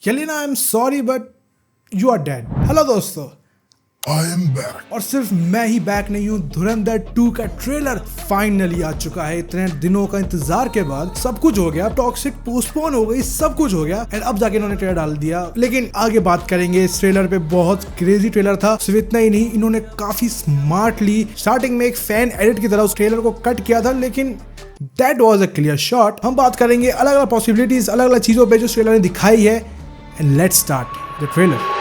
यलेना, I am sorry but you are dead. Hello दोस्तों, I am back. और सिर्फ मैं ही बैक नहीं हूँ, धुरंधर 2 का ट्रेलर फाइनली आ चुका है। इतने दिनों का इंतजार के बाद सब कुछ हो गया, टॉक्सिक पोस्टपोन हो गई, सब कुछ हो गया एंड अब जाके इन्होंने ट्रेलर डाल दिया। लेकिन आगे बात करेंगे इस ट्रेलर पे। बहुत क्रेजी ट्रेलर था। सिर्फ इतना ही नहीं, इन्होंने काफी स्मार्टली स्टार्टिंग में एक फैन एडिट की तरह उस ट्रेलर को कट किया था, लेकिन that was a clear shot. हम बात करेंगे अलग अलग पॉसिबिलिटीज, अलग अलग चीजों पे जो ट्रेलर ने दिखाई है। And let's start the trailer.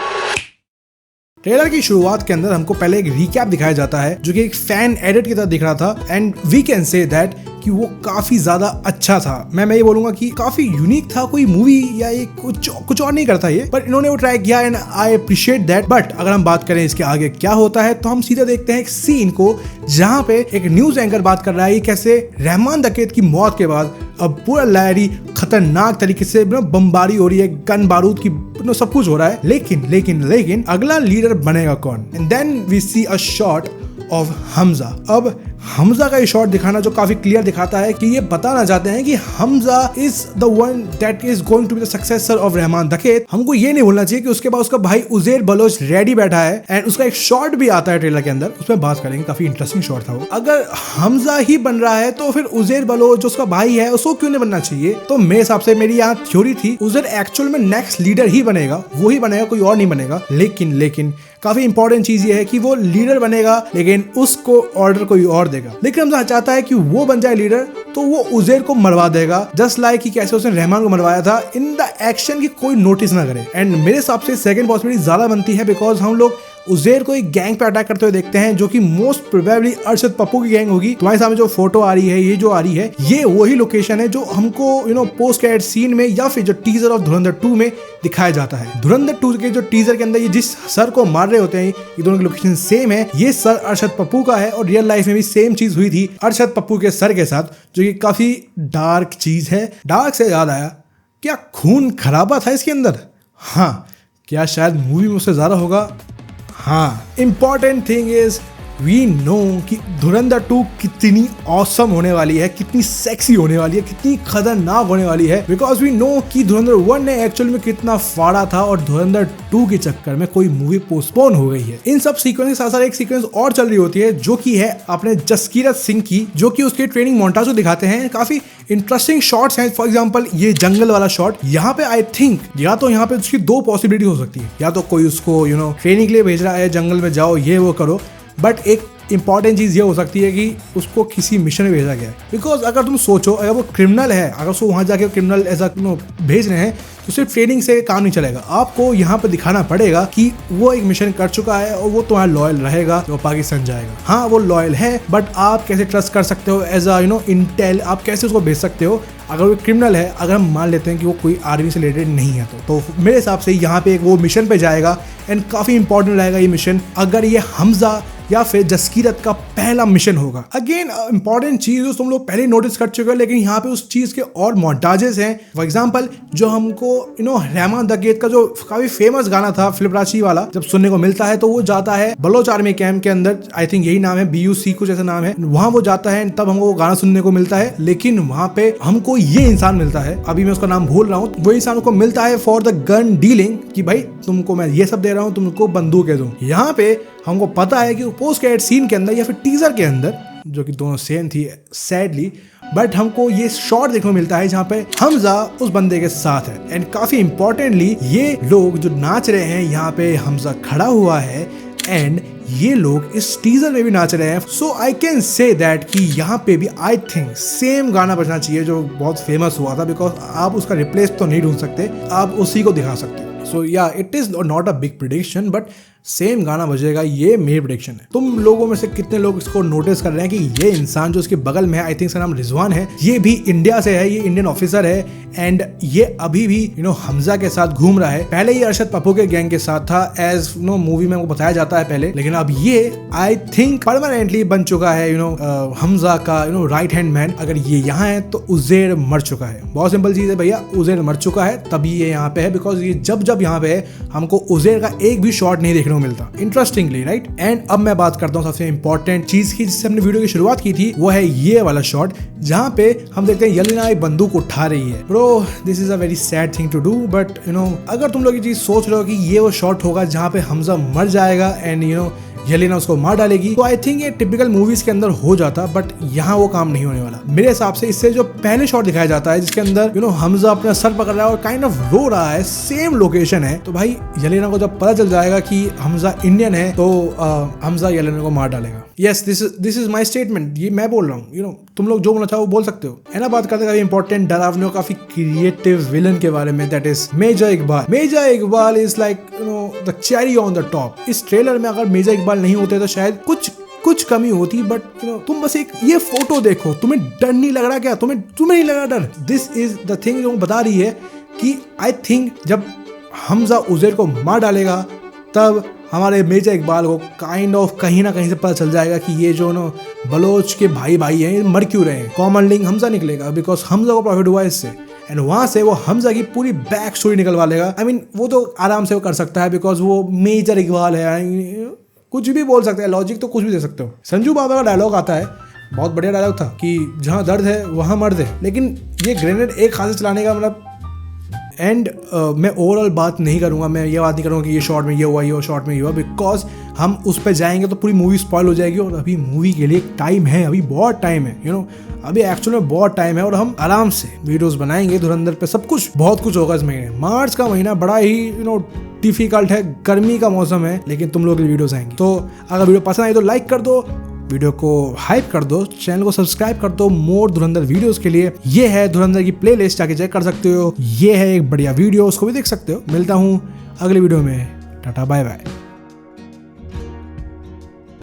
Trailer की शुरुआत के अंदर हमको पहले एक रिकैप दिखाया जाता है जो कि एक फैन एडिट की तरह दिख रहा था and we can say that कि वो काफी ज्यादा अच्छा था। मैं ये बोलूंगा कि काफी यूनिक था। कोई मूवी या एक कुछ और नहीं करता ये, पर इन्होंने वो ट्राई किया and I appreciate that. But अगर हम बात करें इसके आगे क्या होता है तो हम सीधे देखते हैं एक सीन को जहां पे एक न्यूज एंकर बात कर रहा है कैसे रहमान दकेत की मौत के बाद अब पूरा लाहौरी खतरनाक तरीके से बमबारी हो रही है, गन बारूद की सब कुछ हो रहा है। लेकिन अगला लीडर बनेगा कौन? And then we see a shot of Hamza. अब हमजा का ये शॉट दिखाना जो काफी क्लियर दिखाता है कि ये बताना चाहते हैं कि Hamza is the one that is going to be the successor of Rahman Dakait. हमको ये नहीं भूलना चाहिए कि उसके बाद उसका भाई उजैर बलोच रेडी बैठा है एंड उसका एक शॉट भी आता है ट्रेलर के अंदर, उसमें बात करेंगे। काफी इंटरेस्टिंग शॉट था वो। अगर हमजा ही बन रहा है तो फिर उजैर बलोच जो उसका भाई है उसको क्यों नहीं बनना चाहिए? तो मेरे हिसाब से मेरी यहाँ थ्योरी थी उजैर एक्चुअल में नेक्स्ट लीडर ही बनेगा, वो ही बनेगा, कोई और नहीं बनेगा। लेकिन काफी इंपॉर्टेंट चीज ये है कि वो लीडर बनेगा लेकिन उसको ऑर्डर कोई और देगा। लेकिन हमजा चाहता है कि वो बन जाए लीडर तो वो उजैर को मरवा देगा, जस्ट लाइक कि कैसे उसने रहमान को मरवाया था इन द एक्शन की कोई नोटिस ना करे। एंड मेरे हिसाब से सेकंड पॉसिबिलिटी ज्यादा बनती है बिकॉज हम लोग उजैर को एक गैंग पे अटैक करते हुए देखते हैं जो कि मोस्ट प्रोबेबली अरशद पप्पू की गैंग होगी। तुम्हारे सामने जो फोटो आ रही है, ये जो आ रही है, ये वही लोकेशन है जो हमको पोस्ट क्रेडिट सीन में या फिर जो टीजर ऑफ धुरंधर 2 में दिखाया जाता है। धुरंधर 2 के जो टीजर के अंदर ये जिस सर को मार रहे होते हैं, ये दोनों की लोकेशन सेम है। ये सर अरशद पप्पू का है और रियल लाइफ में भी सेम चीज हुई थी अरशद पप्पू के सर के साथ, जो कि काफी डार्क चीज है। डार्क से याद आया, क्या खून खराबा था इसके अंदर? हाँ, क्या शायद मूवी में उससे ज्यादा होगा? हाँ। Important thing is we know कि धुरंधर 2 कितनी ऑसम होने वाली है, कितनी सेक्सी होने वाली है, कितनी खतरनाक होने वाली है। बिकॉज वी नो कि धुरंधर 1 ने एक्चुअल में कितना फाड़ा था और धुरंधर 2 के चक्कर में कोई मूवी पोस्टपोन हो गई है। इन सब सीक्वेंस के साथ साथ एक सीक्वेंस और चल रही होती है जो कि है अपने जसकीरत सिंह की, जो कि उसके ट्रेनिंग मोन्टाज को दिखाते हैं। काफी इंटरेस्टिंग शॉट्स हैं। फॉर एग्जांपल ये जंगल वाला शॉट, यहाँ पे आई थिंक या तो यहाँ पे उसकी दो पॉसिबिलिटी हो सकती है, या तो कोई उसको ट्रेनिंग के लिए भेज रहा है, जंगल में जाओ ये वो करो, बट एक इंपॉर्टेंट चीज ये हो सकती है कि उसको किसी मिशन में भेजा गया है। बिकॉज अगर तुम सोचो, अगर वो क्रिमिनल है, अगर उसको वहां जाके क्रिमिनल ऐसा भेज रहे हैं तो सिर्फ ट्रेनिंग से काम नहीं चलेगा। आपको यहाँ पे दिखाना पड़ेगा कि वो एक मिशन कर चुका है और वो तुम्हारा लॉयल रहेगा, वो पाकिस्तान जाएगा। हाँ, वो लॉयल है, बट आप कैसे ट्रस्ट कर सकते हो एज अ इंटेल? आप कैसे उसको भेज सकते हो अगर वो क्रिमिनल है? अगर हम मान लेते हैं कि वो कोई आर्मी से रिलेटेड नहीं है तो मेरे हिसाब से यहाँ पे वो मिशन पे जाएगा एंड काफी इंपॉर्टेंट रहेगा ये मिशन, अगर ये हमजा या फिर जसकीरत का पहला मिशन होगा। अगेन इंपॉर्टेंट चीज तुम लोग पहले नोटिस कर चुके हो, लेकिन यहाँ पे उस चीज के और मोन्टाजेस हैं। फॉर एग्जांपल जो हमको रहमान दकेत का जो काफी फेमस गाना था फिल्मराची वाला, जब सुनने को मिलता है तो वो जाता है बलोच आर्मी कैंप के अंदर, आई थिंक यही नाम है, BUC कुछ ऐसा नाम है, वहां वो जाता है तब हमको वो गाना सुनने को मिलता है। लेकिन वहां पे हमको ये इंसान मिलता है, अभी मैं उसका नाम भूल रहा हूँ, वो इंसान को मिलता है फॉर द गन डीलिंग, कि भाई तुमको मैं ये सब दे रहा हूँ, तुमको बंदूकें दूं। यहाँ पे हमको पता है कि पोस्ट क्रेडिट सीन के अंदर या फिर टीजर के अंदर, जो कि दोनों सेम थी सैडली, बट हमको ये शॉट देखने को मिलता है जहाँ पे हमजा उस बंदे के साथ है। एंड काफी इंपॉर्टेंटली ये लोग जो नाच रहे हैं, यहाँ पे हमजा खड़ा हुआ है एंड ये लोग इस टीजर में भी नाच रहे हैं। सो आई कैन से दैट कि यहाँ पे भी आई थिंक सेम गाना बजना चाहिए जो बहुत फेमस हुआ था, बिकॉज आप उसका रिप्लेस तो नहीं ढूंढ सकते, आप उसी को दिखा सकते हो। सो या it is not a big prediction, but same गाना बजेगा, ये मेरी प्रेडिक्शन है। तुम लोगों में से कितने लोग इसको नोटिस कर रहे हैं कि ये इंसान जो उसके बगल में है, आई थिंक इसका नाम रिजवान है, ये भी इंडिया से है, ये इंडियन ऑफिसर है एंड ये अभी भी हमजा के साथ घूम रहा है। पहले ये अरशद पप्पू के गैंग के साथ था एज मूवी में वो बताया जाता है पहले, लेकिन अब ये आई थिंक परमानेंटली बन चुका है हमजा का राइट हैंड मैन। अगर ये यहाँ है तो उजैर मर चुका है। बहुत सिंपल चीज है भैया, उजैर मर चुका है तभी ये यहाँ पे है, बिकॉज ये जब अब यहाँ पे हमको उज़ेर का एक भी शॉट नहीं देखने को मिलता, इंटरेस्टिंगली, राइट। एंड अब मैं बात करता हूँ सबसे इंपॉर्टेंट चीज की जिससे हमने वीडियो की शुरुआत की थी, वो है ये वाला शॉट जहाँ पे हम देखते हैं येलेना एक बंदूक उठा रही है। Bro this is a very sad thing to do, but you know अगर तुम लोग ये चीज सोच रहे हो कि ये वो शॉट होगा जहाँ पे हमजा मर जाएगा एंड यू नो येलेना उसको मार डालेगी, तो आई थिंक ये टिपिकल मूवीज के अंदर हो जाता, बट यहाँ वो काम नहीं होने वाला मेरे हिसाब से। इससे जो पहले शॉट दिखाया जाता है जिसके अंदर यू नो हमजा अपना सर पकड़ रहा है और काइंड ऑफ रो रहा है, सेम लोकेशन है, तो भाई येलेना को जब पता चल जाएगा कि हमजा इंडियन है तो हमजा येलेना को मार डालेगा। Yes this is my statement, ये मैं बोल रहा हूँ, यू नो तुम लोग जो बोलना चाहो वो बोल सकते हो, है ना। बात करते हैं इंपॉर्टेंट डरावने काफी क्रिएटिव विलन के बारे में, that is major Iqbal. Major Iqbal is like you know the cherry on the top. इस ट्रेलर में अगर मेजर इकबाल नहीं होते तो शायद कुछ कमी होती, बट यू नो तुम बस एक ये फोटो देखो, तुम्हें डर नहीं लग रहा क्या? तुम्हें नहीं लग रहा डर? दिस इज द थिंग जो बता रही है कि आई थिंक जब हमजा उज़ेर को मार डालेगा तब हमारे मेजर इकबाल को काइंड ऑफ कहीं ना कहीं से पता चल जाएगा कि ये जो ना बलोच के भाई हैं ये मर क्यों रहे हैं। कॉमन लिंक हमजा निकलेगा बिकॉज हमजा को प्रॉफिट हुआ इससे, एंड वहां से वो हमजा की पूरी बैक स्टोरी निकलवा लेगा। आई मीन वो तो आराम से वो कर सकता है बिकॉज वो मेजर इकबाल है, कुछ भी बोल सकते हैं, लॉजिक तो कुछ भी दे सकते हो। संजू बाबा का डायलॉग आता है, बहुत बढ़िया डायलॉग था कि जहाँ दर्द है वहाँ मर्द है, लेकिन ये ग्रेनेड एक हाथ से चलाने का मतलब एंड मैं ओवरऑल बात नहीं करूंगा, मैं ये बात नहीं करूंगा कि ये शॉट में ये हुआ, ये शॉट में ये हुआ, बिकॉज हम उस पर जाएंगे तो पूरी मूवी स्पॉइल हो जाएगी और अभी मूवी के लिए टाइम है, अभी बहुत टाइम है, यू नो अभी एक्चुअल में बहुत टाइम है और हम आराम से वीडियोस बनाएंगे धुरंधर पे। सब कुछ बहुत कुछ होगा इस महीने। मार्च का महीना बड़ा ही यू नो डिफिकल्ट है, गर्मी का मौसम है, लेकिन तुम लोग की वीडियोस आएंगी। तो अगर वीडियो पसंद आई तो लाइक कर दो, वीडियो को हाइप कर दो, चैनल को सब्सक्राइब कर दो मोर धुरंधर वीडियोस के लिए। ये है धुरंधर की प्लेलिस्ट, जाके चेक कर सकते हो। ये है एक बढ़िया वीडियो, उसको भी देख सकते हो। मिलता हूँ अगले वीडियो में, टाटा बाय बाय।